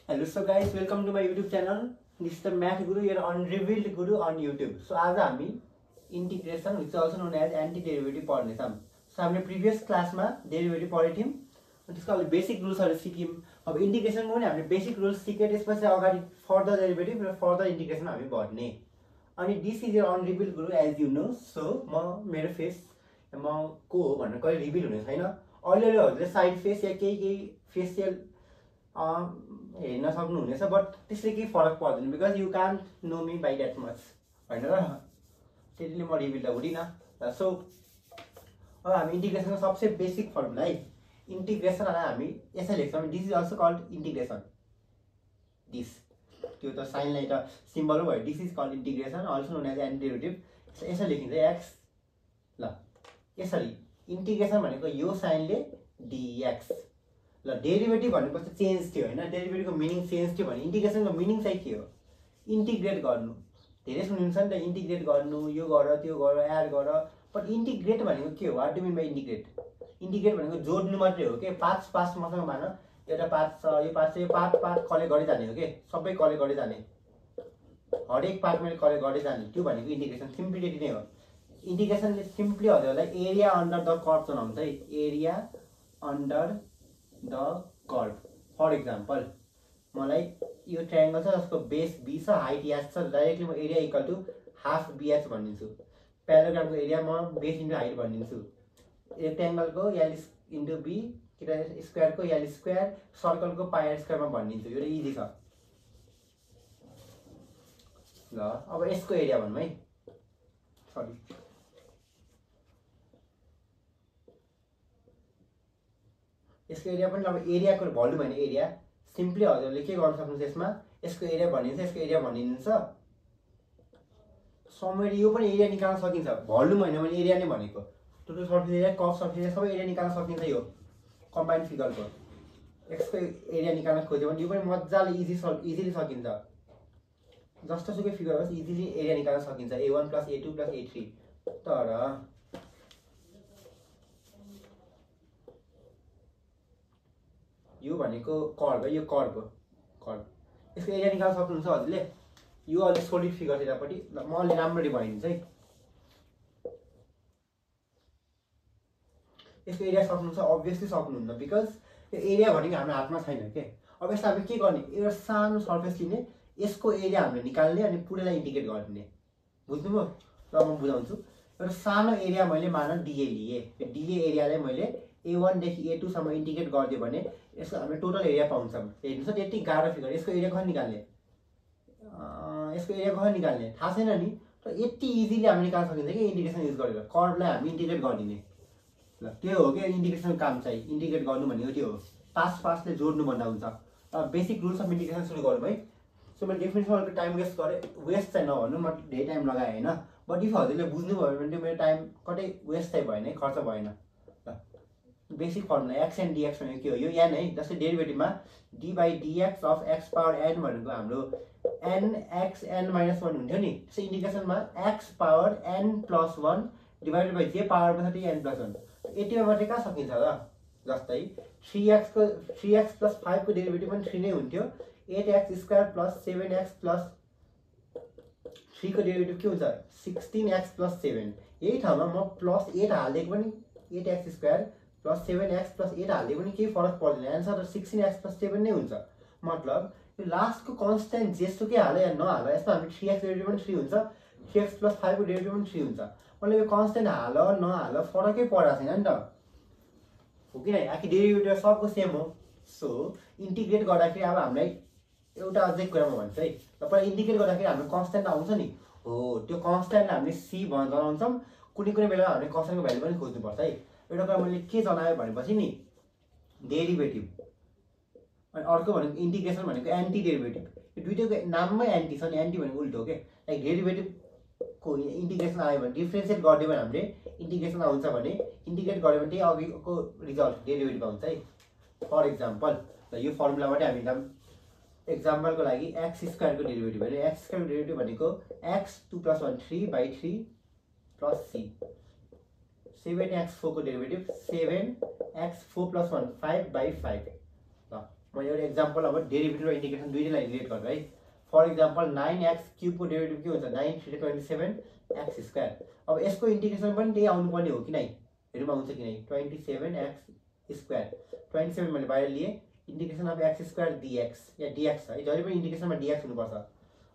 Hello, so guys, welcome to my YouTube channel. This is the Math Guru, your unrevealed guru on YouTube. So आज हामी integration, which is also known as antiderivative पढ्नेछौँ. So हामीले previous क्लासमा derivative पढेको थियौँ. त्यसको अब basic रुल्सहरु सिक्यौँ. अब इन्टिग्रेसनको पनि हामीले बेसिक रुल्स सिके त्यसपछि अगाडि फर्दर डेरिभेटिभ र फर्दर इन्टिग्रेसन हामी पढ्ने. अनि this is your अनरिभिल्ड Guru as you know. So म मेरो फेस म को हो भनेर कहिले रिभिल हुने छैन. अहिले हजुरले साइड फेस या केही फेसियल हेर्न सक्नुहुनेछ, बट त्यसले केही फरक पर्दैन because you can't know me by that much होइन र. त्यसले म रिभिल त हुँदिनँ. सो अब हामी इन्टिग्रेसनको सबसे बेसिक फर्मुला है. इन्टिग्रेसन हामी यसरी लेख्छौँ. This is also called integration. This त्यो त साइनलाई त सिम्बल हो भयो. This is called integration, also known as antiderivative. यसरी लेखिन्छ एक्स. ल यसरी इन्टिग्रेसन भनेको यो साइनले डिएक्स. ल डेरिभेटिभ भनेको चाहिँ चेन्ज थियो होइन. डेरिभेटिभको मिनिङ चेन्ज थियो भने इन्टिग्रेसनको मिनिङ चाहिँ के हो? इन्टिग्रेट गर्नु. धेरै सुनिन्छ नि त, इन्टिग्रेट गर्नु, यो गर त्यो गर एड गर. बट इन्टिग्रेट भनेको के हो? What do mean by integrate? Integrate भनेको जोड्नु मात्रै हो के. पार्ट्स मसँग मान एउटा पार्ट छ, यो पार्ट चाहिँ पार्ट कलेक्ट गर्दै जाने हो के. सबै कलेक्ट गर्दै जाने, हरेक पार्ट मैले कलेक्ट गर्दै जाने. त्यो भनेको इन्टिग्रेसन. सिम्पली त्यति नै हो. इन्टिग्रेसनले सिम्पली हजुरलाई एरिया अन्डर द कर्भ चलाउँछ है. Area under the curve. For example मलाई यो ट्रायंगल छ जसको बेस बी छ, हाइट एच छ. डाइरेक्टली म area equal to half B H भनिदिन्छु. प्याराग्रामको एरिया म बेस इन्टु हाइट भनिदिन्छु. रेक्ट्याङ्गलको एल इन्टु बी, स्क्वायरको एल स्क्वायर, सर्कलको पाई आर स्क्वायरमा भनिदिन्छु. यो इजी छ. ल अब यसको एरिया भनौँ है. सरी, यसको एरिया पनि अब एरियाको भल्युम होइन, एरिया. सिम्पली हजुरले के गर्न सक्नुहुन्छ यसमा, यसको एरिया भनिन्छ, यसको एरिया भनिदिन्छ. समरी यो पनि एरिया निकाल्न सकिन्छ. भल्युम होइन मैले एरिया नै भनेको. Total surface area, curve surface area सबै एरिया निकाल्न सकिन्छ. यो कम्बाइन्ड फिगरको यसको एरिया निकाल्न खोज्यो भने यो पनि मजाले इजिली सकिन्छ. जस्तोसुकै फिगर होस् इजिली एरिया निकाल्न सकिन्छ. A1 + A2 + A3. तर यो भनेको कर्भ हो. यो कर्भ यसको एरिया निकाल्न सक्नुहुन्छ हजुरले. यो अलि सोलिड फिगर यतापट्टि. ल म अलि राम्ररी भनिदिन्छु है. यसको एरिया सक्नुहुन्छ? अभियसली सक्नुहुन्न, बिकज यो एरिया भनेको हाम्रो हातमा छैन के. अब यसलाई हामी के गर्ने? एउटा सानो सर्फेस लिने, यसको एरिया हामीले निकाल्ने अनि पुरैलाई इन्टिग्रेट गरिदिने. बुझ्नुभयो? ल म बुझाउँछु. एउटा सानो एरिया मैले मान डिए लिएँ. यो डिए एरियालाई मैले A1 देखि A2 सम्म इन्टिग्रेट गरिदियो भने यसको हामीले टोटल एरिया पाउँछौँ. हेर्नुहोस् त, त्यति गाह्रो फिगर. यसको एरिया कसरी निकाल्ने? यसको एरिया कसरी निकाल्ने थाहा छैन नि. तर यति इजिली हामी निकाल्न सकिन्छ कि इन्टिग्रेसन युज गरेर. कर्भलाई हामी इन्टिग्रेट गरिदिने. ल त्यो हो कि इन्टिग्रेसनको काम चाहिँ. इन्टिग्रेट गर्नु भनेको त्यो हो. पार्ट्सले जोड्नु भन्दा हुन्छ. अब बेसिक रुल्स अफ इन्टिग्रेसन सुरु गरौँ है. सो मैले डेफिनेसनको टाइम वेस्ट गरेँ. वेस्ट चाहिँ नभन्नु, म धेरै टाइम लगाएँ होइन. बट इफ हजुरले बुझ्नुभयो भने मेरो टाइम कतै वेस्ट चाहिँ भएन है, खर्च भएन. ल basic formula X and D X भनेको के हो? यो एन है. जस्तै डेरिभेटिभमा D by D X of X power N भनेको हाम्रो एन एक्स एन माइनस 1 हुन्थ्यो नि. त्यसै इन्टिग्रेसनमा X power N plus 1 divided by जे पावरमा छ त्यही एन प्लस 1. यतिमा मात्रै कहाँ सकिन्छ र? जस्तै 3x + 5 को डेरिभेटिभ पनि 3 नै हुन्थ्यो. 8x² + 7x + 3 को डेरिभेटिभ के हुन्छ? 16x + 7. यही ठाउँमा म +8 हाल्दिएको पनि 8x² + 7x + 8 हाल्दिएको पनि केही फरक पर्दैन. एन्सर त 16x + 7 नै हुन्छ. मतलब यो लास्टको कन्स्ट्यान्ट जेसुकै हाल या नहाल, यसमा हामी 3x डेरिभेटिभ पनि 3 हुन्छ, 3x + 5 को डेरिभेटिभ पनि 3 हुन्छ. मतलब यो कन्स्ट्यान्ट हाल नहाल फरकै परेको छैन नि त, हो कि नै? आखिर डेरिभेटिभ सबको सेम हो. सो इन्टिग्रेट गर्दाखेरि अब हामीलाई एउटा अझै कुरा म भन्छु है. र पहिला इन्टिग्रेट गर्दाखेरि हाम्रो कन्स्ट्यान्ट आउँछ नि. हो, त्यो कन्स्ट्यान्टलाई हामीले सी भनेर जनाउँछौँ. कुनै बेला हामीले कन्स्ट्यान्टको भ्यालु पनि खोज्नुपर्छ है. एउटा कुरा मैले के जनाएँ भनेपछि नि, डेरिभेटिभ अनि अर्को भनेको इन्टिग्रेसन भनेको एन्टी डेरिभेटिभ. यो दुइटैको नाममै एन्टी छ नि. एन्टी भनेको उल्टो हो के. लाइक डेरिभेटिभको इन्टिग्रेसन आयो भने, डिफ्रेन्सिएट गरिदियो भने हामीले इन्टिग्रेसन आउँछ भने, इन्टिग्रेट गऱ्यो भने त्यही अघिको रिजल्ट डेरिभेटिभ आउँछ है. फर इक्जाम्पल यो फर्मुलाबाट हामीले एक्जाम्पलको लागि x² को डेरिभेटिभ होइन. x² को डेरिभेटिभ भनेको x 2 + 1 3/3 + c. 7x4 को डेरिभेटिभ 7x4 + 1 5/5. म एउटा एक्जाम्पल अब डेरिभेटिभ र इन्टिग्रेसन दुईटैलाई रिलेट गर्छु है। फर एक्जाम्पल 9x³ को डेरिभेटिभ के हुन्छ 9 3 27x²। अब यसको इन्टिग्रेसन पनि त्यही आउनुपर्ने हो कि नै? हेरौँ आउँछ कि नै? 27x²। 27 मैले बाहिर लिए, integration of x² dx yeah dx है, जहिले पनि इन्टिग्रेसनमा dx हुनुपर्छ।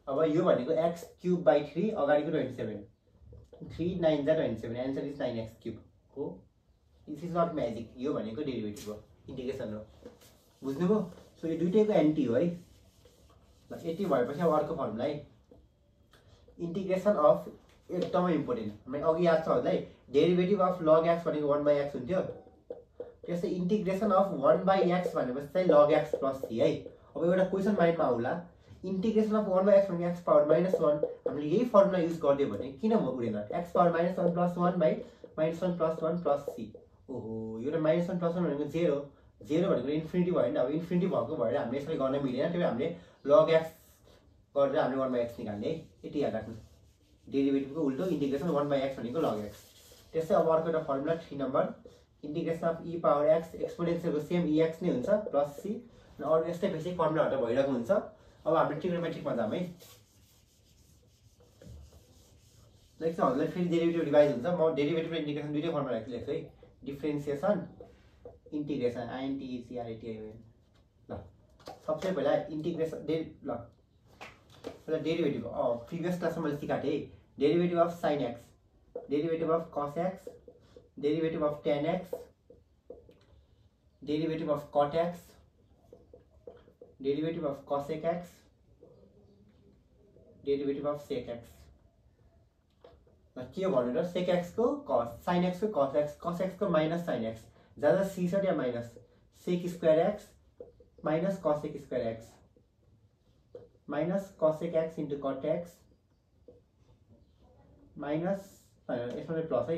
अब यो भनेको x³/3 अगाडिको 27, 3 9 जा 27, एन्सर इज 9x³ हो। दिस इज नट म्याजिक, यो भनेको डेरिभेटिभ हो, इन्टिग्रेसन हो। बुझ्नुभयो? सो यो दुईटैको एन्टी हो है। ल यति भएपछि अब अर्को फर्मुला है, इन्टिग्रेसन अफ, एकदमै इम्पोर्टेन्ट, हामी अघि याद छ हजुरलाई, डेरिभेटिभ अफ log x भनेको 1/x हुन्थ्यो। त्यस्तै इन्टिग्रेसन अफ 1/x भनेपछि चाहिँ log x + c है। अब एउटा क्वेसन माइन्डमा आउला, इन्टिग्रेसन अफ 1/x भनेको x पावर -1, हामीले यही फर्मुला युज गरिदियो भने किन हुँदैन? x power -1 + 1/-1 + 1 + c। ओहो, यो त -1 + 1 भनेको 0, 0 भनेको इन्फिनिटी भयो नि त। अब इन्फिनिटी भएको भएर हामीले यसरी गर्न मिलेन, त्यही भएर हामीले log x गरेर हामीले 1/x निकाल्ने है। यति याद राख्नु, डेरिभेटिभको उल्टो इन्टिग्रेसन 1/x भनेको log x। त्यस्तै अब अर्को एउटा formula 3 number, integration of e power x, एक्सपोनेन्सियलको सेम ex नै हुन्छ + c, र अरू यस्तै बेसिक फर्मुलाहरू भइरहेको हुन्छ। अब हामीले ट्रिग्नोमेट्रिकमा जाम है। नेक्स्ट हजुरलाई फेरि डेरिभेटिभ रिभाइज हुन्छ। म डेरिभेटिभ र इन्टिग्रेसन दुईटै फर्मुला लेख्छु है। Differentiation, integration, INTEGRATION। ल सबसे पहिला इन्टिग्रेसन ल पहिला डेरिभेटिभ प्रिभियस क्लासमा मैले सिकाएँ है। Derivative of sin x, derivative of cos x, derivative of tan x, derivative of cot x, derivative of cosec x, derivative of sec x। के भन्नु र? sec x को cos, sin x को cos x को minus sin x, ज्यादा c छ या minus sec² x minus cosec² x minus cosec x into cot x minus यसमा प्लस है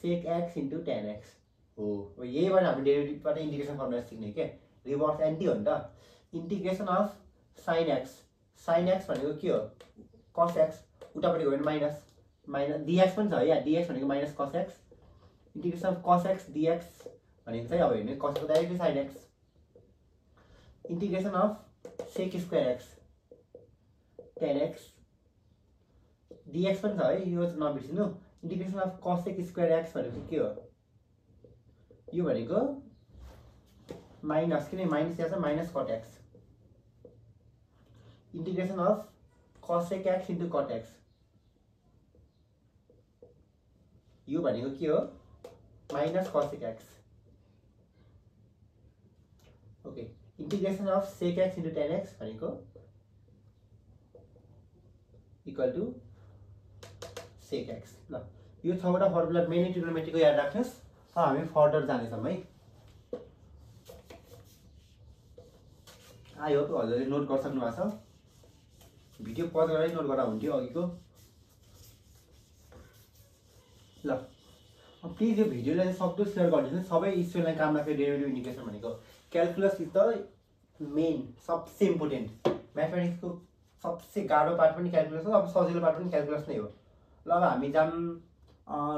sec x into tan x हो। यहीबाट हामी डेरिभेटिभबाट इन्टिग्रेसन फर्मुला सिक्ने के, रिभर्स एन्टी हो नि त। Integration of sin x, sin x भनेको के हो? cos x, उतापट्टि गयो भने माइनस dx पनि छ है, dx भनेको minus cos x, integration of cos x dx भनेको चाहिँ अब हेर्नु cos को directly sin x, integration of sec² x tan x dx पनि छ है, यो चाहिँ नबिर्सिनु। इन्टिग्रेसन अफ cosec² x भनेको के हो? यो भनेको माइनस, किन माइनस यहाँ छ, minus cot x, integration of cosec x into cot x, यो भनेको के हो? Minus cosec x। Okay, integration of sec x into tan x भनेको इक्वल टु sec x। ल यो छवटा फर्मुला मेनली ट्रिग्नोमेट्रीको याद राख्नुस्। हामी फर्दर जानेछौँ है। आई होप हजुरले नोट गरिसक्नु भएको छ। भिडियो पज गरेर नोट गर्दा हुन्थ्यो अघिको। ल प्लिज यो भिडियोलाई चाहिँ सक्दो सेयर गरिदिनु, सबै स्टुडेन्टलाई काम लाग्छ। डेरिभेटिभ इन्टिग्रेसन भनेको क्यालकुलस इज द मेन, सबसे इम्पोर्टेन्ट। म्याथमेटिक्सको सबसे गाह्रो पार्ट पनि क्यालकुलस हो, अब सजिलो पार्ट पनि क्यालकुलस नै हो। ल अब हामी जाम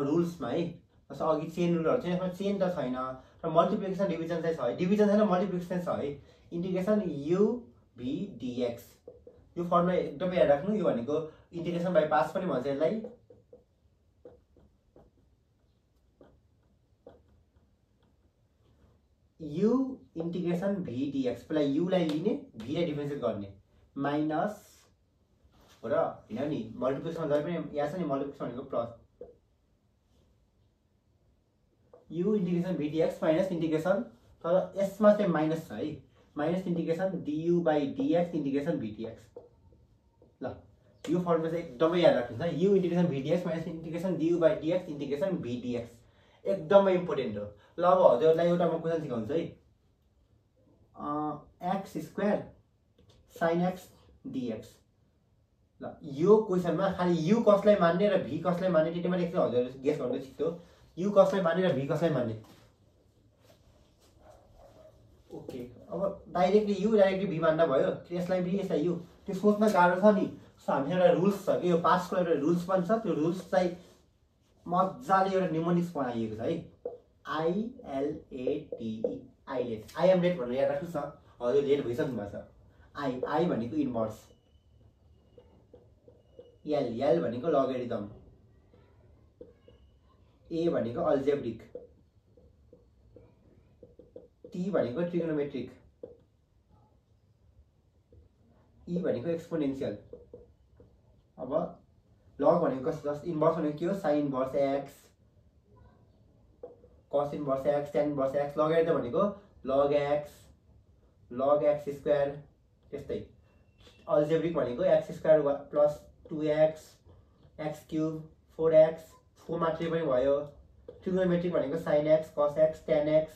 रुल्समा है। जस्तो अघि चेन रुलहरू चाहिँ यसमा चेन त छैन, र मल्टिप्लिकेसन डिभिजन चाहिँ छ है। डिभिजन छैन, मल्टिप्लिकेसन छ है। इन्टिग्रेसन u v dx, यो फर्मुला एकदमै याद राख्नु। यो भनेको इन्टिग्रेसन बाइ पास पनि भन्छ यसलाई। u इन्टिग्रेसन v dx, पहिला u लाई लिने, v लाई डिफरेन्सिएट गर्ने, माइनस हो र हैन नि। मल्टिप्लिकेसन जहिले पनि यहाँ छ नि, मल्टिप्लिकेसन भनेको plus u integration v dx minus integration, तर यसमा चाहिँ माइनस छ है, minus integration du by dx integration v dx। ल यो फर्मुला चाहिँ एकदमै याद राख्नु छ। u integration v dx minus integration du by dx integration v dx एकदमै इम्पोर्टेन्ट हो। ल अब हजुरलाई एउटा म क्वेसन सिकाउँछु है। x² sin x dx। ल यो क्वेसनमा खाली u कसलाई मान्ने र v कसलाई मान्ने त्यति मात्रै एकछिन हजुरले गेस गर्नु छिटो। u कसलाई मान्ने र v कसलाई मान्ने। ओके, अब डाइरेक्टली u डाइरेक्टली v मान्दा भयो, यसलाई v यसलाई u, त्यो सोच्न गाह्रो छ नि। सो हामीसँग एउटा रुल्स छ कि, यो पासको एउटा रुल्स पनि छ। त्यो रुल्स चाहिँ मजाले एउटा निमोनिक्स बनाइएको छ है। ILATE, ILATE, I am late भनेर याद राख्नुहोस् न। हजुर लेट भइसक्नु भएको छ। आई भनेको इन्भर्स, एल भनेको लगरिदम, ए भनेको अल्जेब्रिक, टी भनेको ट्रिग्नोमेट्रिक, ई भनेको एक्सपोनेन्शियल। अब लग भनेको जस्ट इन्भर्स भनेको के हो? Sine inverse X, cos inverse X, tan inverse X. Logarithm भनेको लग एक्स स्क्वायर, त्यस्तै। अल्जेब्रिक भनेको x square plus 2x, X cube 4x, 4 मात्रै पनि भयो। ट्रिग्नोमेट्रिक भनेको sine X, cos X, tan X.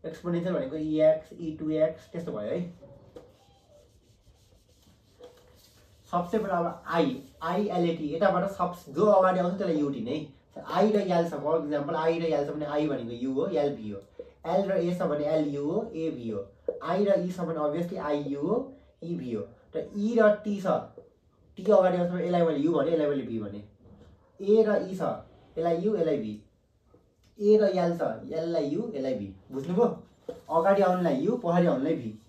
Exponential भनेको EX, E2x, त्यस्तो भयो है। सबसे पहिला अब ILAT, यताबाट सब जो अगाडि आउँछ त्यसलाई युटी नै। आई र एल छ, फर इक्जाम्पल आई र एल छ भने आई भनेको यु हो, एल भी हो। एल र ए छ भने एल यु हो, ए भी हो। आई र ई छ भने अभियसली आई यु हो, ई भी हो। र ई र टी छ, टी अगाडि आउँछ भने यसलाई मैले यु भने यसलाई मैले भी भने। ए र ई छ, यसलाई यु यसलाई भी। ए र एल छ, एललाई यु यसलाई भी। बुझ्नुभयो? अगाडि आउनेलाई यु, पछाडि आउनेलाई भी।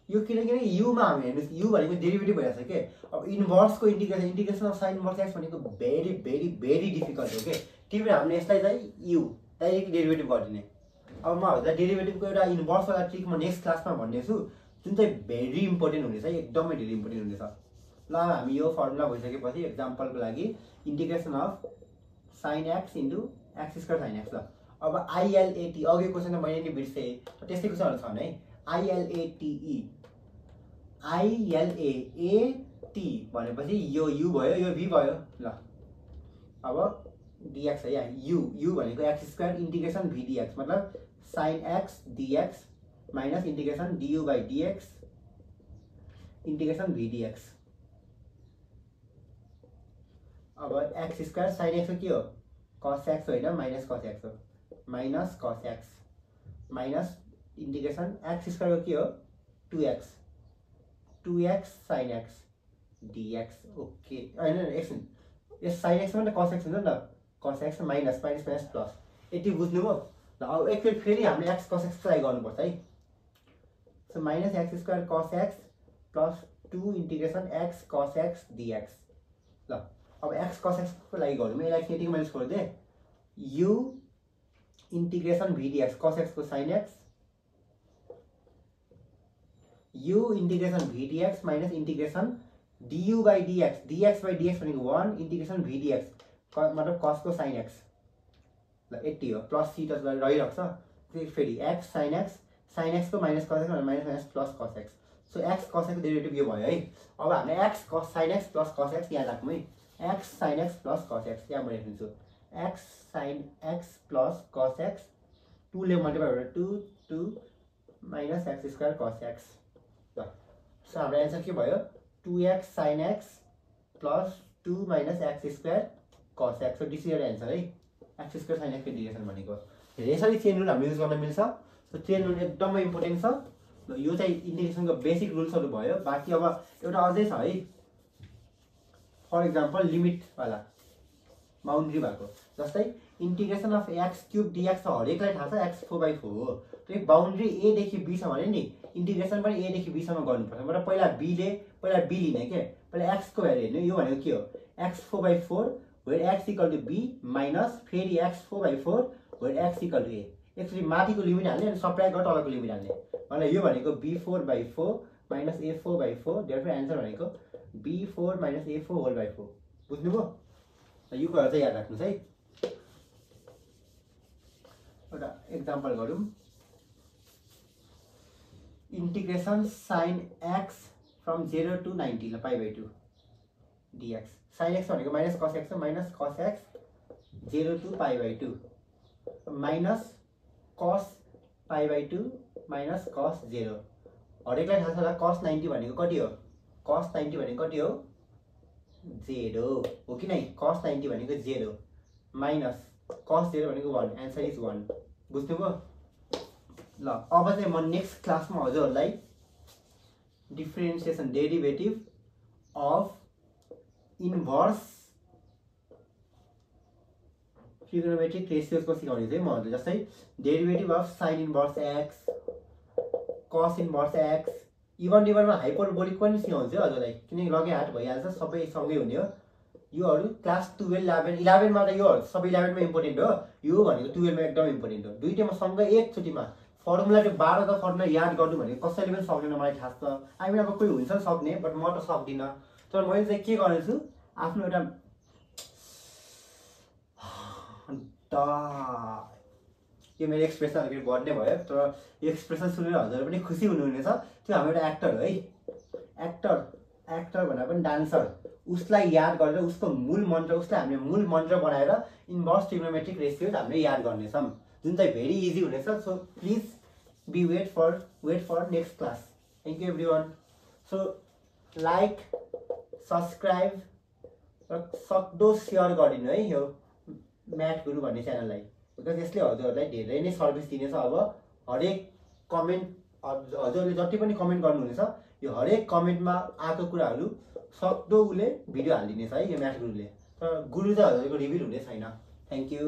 यो किनकि युमा हामी हेर्नुहोस्, यु भनेको डेरिभेटिभ भइरहेछ के। अब इन्भर्सको integration of sine inverse X भनेको भेरी भेरी भेरी डिफिकल्ट हो के। त्यही भएर हामीले यसलाई चाहिँ यु डाइरेक्ट डेरिभेटिभ गरिदिने। अब म हजुरलाई डेरिभेटिभको एउटा इन्भर्सवाला ट्रिक म नेक्स्ट क्लासमा भन्नेछु, जुन चाहिँ भेरी इम्पोर्टेन्ट हुनेछ, एकदमै धेरै इम्पोर्टेन्ट हुनेछ। ल हामी यो फर्मुला भइसकेपछि एक्जाम्पलको लागि integration of sine x into x square sine x. ल अब ILAT, अघिको क्वेसनमा मैले नि बिर्सेँ, त्यस्तै क्वेसनहरू छ भने ILAT भनेपछि यो यु भयो, यो भी भयो। ल अब dx है, यहाँ यु भनेको एक्स स्क्वायर इन्टिग्रेसन भी dx, मतलब sine x dx minus integration du by dx integration V dx। अब एक्स स्क्वायर साइन एक्स के हो? कस एक्स होइन, माइनस कस एक्स हो, minus cos X minus integration X स्क्वायरको के हो? 2x sine x dx। Okay, होइन एक्स, यस साइन एक्समा त कस एक्स हुन्छ नि त, cos X minus minus minus plus. यति बुझ्नुभयो? ल अब एकचोटि फेरि हामीले एक्स कस एक्स ट्राई गर्नुपर्छ है। So minus X square cos x plus 2 integration x cos x dx। ल अब एक्स कस एक्सको लागि गरौँ, यसलाई यतिकै मैले छोडिदिएँ। You integration V dx, cos एक्सको sine X, U integration V dx minus integration du by dx, dx by dx भनेको 1 इन्टिग्रेसन भी dx मतलब कसको साइन एक्स। ल यति हो, प्लस सी त रहिरहेको छ। फेरि एक्स साइन एक्सको minus cos X minus minus plus cos X. So X cos एक्सको डेरिभेटिभ यो भयो है। अब हामीले X cos sine X plus cos X यहाँ राखौँ है। X sine X plus cos X यहाँ म लेखिदिन्छु, X sine X plus cos X, 2 ले मल्टिप्लाई गरेर 2 minus X square cos X. ल सो हाम्रो एन्सर के भयो? 2x sine X plus 2 minus X square cos X. This is answer है, एक्स स्क्वायर साइन एक्सको इन्टिग्रेसन भनेको। यसरी चेन रुल हामीले युज गर्न मिल्छ। सो चेन रुल एकदमै इम्पोर्टेन्ट छ। ल यो चाहिँ इन्टिग्रेसनको बेसिक रुल्सहरू भयो। बाँकी अब एउटा अझै छ है, फर इक्जाम्पल लिमिटवाला बााउन्ड्री भएको, जस्तै integration of x cube dx छ, हरेकलाई थाहा छ एक्स 4/4 हो। त्यो बााउन्ड्री ए देखि बी छ भने नि इन्टिग्रेसन पनि ए देखि बीसम्म गर्नुपर्छ। मतलब पहिला बी लिने के, पहिला एक्स को भ्यालु हेर्ने। यो भनेको के हो? X 4/4 where X equal to B minus फेरि X 4/4 where X equal to A. Actually माथिको लिमिट हाल्ने अनि सब्ट्र्याक्ट गरेर तलको लिमिट हाल्ने। मतलब यो भनेको b4/4 minus a4/4, therefore answer भनेको b4 minus a4 whole by 4। बुझ्नुभयो? यो कुरा चाहिँ याद राख्नुहोस् है। एउटा एक्जाम्पल गरौँ, integration sine X from 0 to 90 ल π/2 dx। साइन एक्स भनेको minus cos X, minus cos X 0 to π/2 minus cos π/2 minus कस 0। हरेकलाई थाहा छ होला कस 90 भनेको कति हो? कस 90 भनेको कति हो? 0 हो कि नै? कस 90 भनेको 0 माइनस कस 0 भनेको 1, एन्सर इज 1। बुझ्नुभयो? ल अब चाहिँ म नेक्स्ट क्लासमा हजुरहरूलाई differentiation derivative of inverse trigonometric रेसियोजको सिकाउने चाहिँ म हजुर जस्तै derivative of sine inverse X, cos inverse x, even डिभनमा hyperbolic पनि सिकाउँछु हजुरलाई, किनकि लगे हाट भइहाल्छ, सबै सँगै हुने हो। योहरू क्लास 12, 11मा त यो सबै 11मा इम्पोर्टेन्ट हो, यो भनेको 12मा एकदम इम्पोर्टेन्ट हो। दुईटैमा सँगै एकचोटिमा फर्मुला चाहिँ 12 त फर्मुला याद गर्नु भनेको कसैले पनि सक्दैन, मलाई थाहा छ। आई मिन अब कोही हुन्छ सक्ने, बट म त सक्दिनँ। तर मैले चाहिँ के गर्नेछु, आफ्नो एउटा यो मेरो एक्सप्रेसन अलिकति बढ्ने भयो, तर यो एक्सप्रेसन सुनेर हजुर पनि खुसी हुनुहुनेछ। त्यो हाम्रो एउटा एक्टर हो है, एक्टर भनेर पनि डान्सर, उसलाई याद गरेर उसको मूल मन्त्र, उसलाई हामीले मूल मन्त्र बनाएर इन्भर्स ट्रिगोनोमेट्रिक रेसियोज हामीले याद गर्नेछौँ, जुन चाहिँ भेरी इजी हुनेछ। So please be wait for next class. Thank you everyone. So like, subscribe र सक्दो सेयर गरिदिनु है यो म्याथ गुरु भन्ने च्यानललाई, बिकज यसले हजुरहरूलाई धेरै नै सर्भिस दिनेछ। अब हरेक कमेन्ट हजुरहरूले जति पनि कमेन्ट गर्नुहुनेछ, यो हरेक कमेन्टमा आएको कुराहरू सक्दो उसले भिडियो हालिदिनेछ है यो म्याथ गुरुले। तर गुरु चाहिँ हजुरको रिभिल हुने छैन। Thank you.